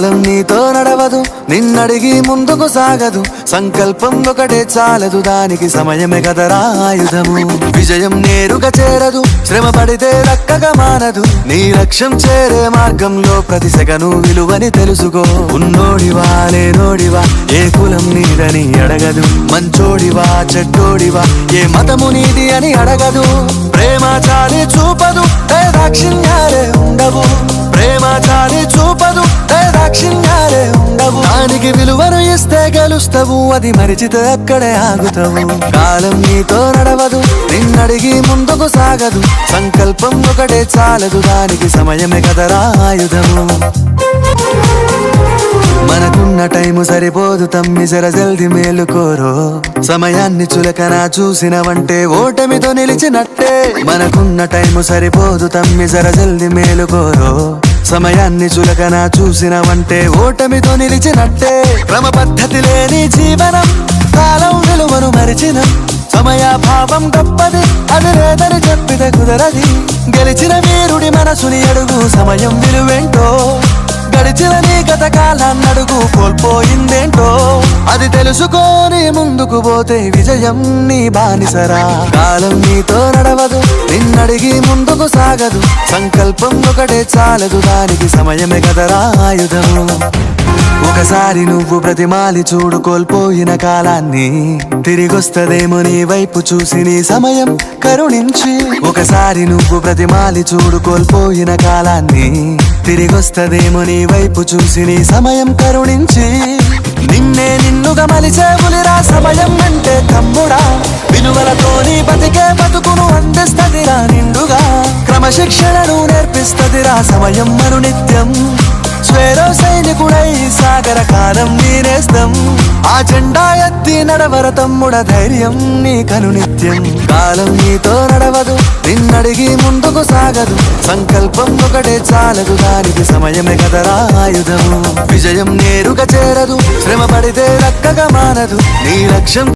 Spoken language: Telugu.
కాలం నీతో నడవదు, నిన్నడిగి ముందుకు సాగదు. సంకల్పం ఒకటే చాలదు, దానికి సమయమే కదరా ఆయుధము. విజయం నేరుగా చేరదు, శ్రమ పడితే దక్కగా మానదు. నీ లక్ష్యం చేరే మార్గంలో ప్రతి సెకను విలువని తెలుసుకో. ఉన్నోడివా లేనోడివా, ఏ కులం నీదని అడగదు. మంచోడివా చెడ్డోడివా, ఏ మతము నీది అని అడగదు. ప్రేమ చాలి చూపదు, దాక్షిణ్యాలే ఉండవు. ప్రేమ చాలి చూపదు, దాక్షిణ్యాలే ఉండవు. దానికి విలువను ఇస్తే గెలుస్తావు, అది మరిచితే అక్కడే ఆగుతావు. కాలం నీతో నడవదు, నిన్నడిగి ముందుకు సాగదు. సంకల్పం ఒకటే చాలదు, దానికి సమయమే కదరా ఆయుధము. మనకున్న టైము సరిపోదు తమ్మి, జర జల్ది మేలుకోరో. సమయాన్ని చులకన చూసినవంటే ఓటమితో నిలిచినట్టే. మనకున్న టైము సరిపోదు తమ్మి, జర జల్ది మేలుకోరో. సమయాన్ని చులకన చూసినవంటే ఓటమితో నిలిచినట్టే. క్రమ పద్ధతి లేని జీవనం, కాలం విలువను మరిచిన. సమయాభావం గొప్పది, అది లేదని చెప్పితే కుదరది. గెలిచిన వీరుడి మనసుని అడుగు, సమయం విలువేంటో. గడిచిన నీ గత కాలాన్నడుగు, కోల్పోయిందేంటో. అది తెలుసుకొని ముందుకు పోతే విజయం నీ బానిసరా. కాలం నీతో నడవదు, నిన్నడిగి ముందుకు సాగదు. సంకల్పం ఒకటే చాలదు, దానికి సమయమే కదరా ఆయుధము. ఒకసారి నువ్వు బ్రతిమాలి చూడు కోల్పోయిన కాలాన్ని, తిరిగొస్తదేమో నీ వైపు చూసి నీ సమయం కరుణించి. ఒకసారి నువ్వు బ్రతిమాలి చూడు కోల్పోయిన కాలాన్ని, తిరిగొస్తదేమో నీ వైపు చూసి నీ సమయం కరుణించి. నిన్నే నిన్నుగా మలిచేవులిరా సమయం అంటే తమ్ముడా. విలువలతోని బతికే బతుకును అందిస్తదిరా నిండుగా. క్రమశిక్షణను నేర్పిస్తదిరా సమయం మరు నిత్యం. స్వేరో సైనికుడై సాగర కాలం నీనేస్తం. ఆ జెండా ఎత్తి నడవర తమ్ముడ, ధైర్యం నీ కను నిత్యం. కాలం నీతో నడవదు, నిన్నడిగి ముందుకు సాగదు. సంకల్పం ఒకటే చాలదు, దానికి సమయమే కదరా ఆయుధము. విజయం నేరుగా చేరదు, శ్రమ పడితే దక్కగా మానదు. నీ లక్ష్యం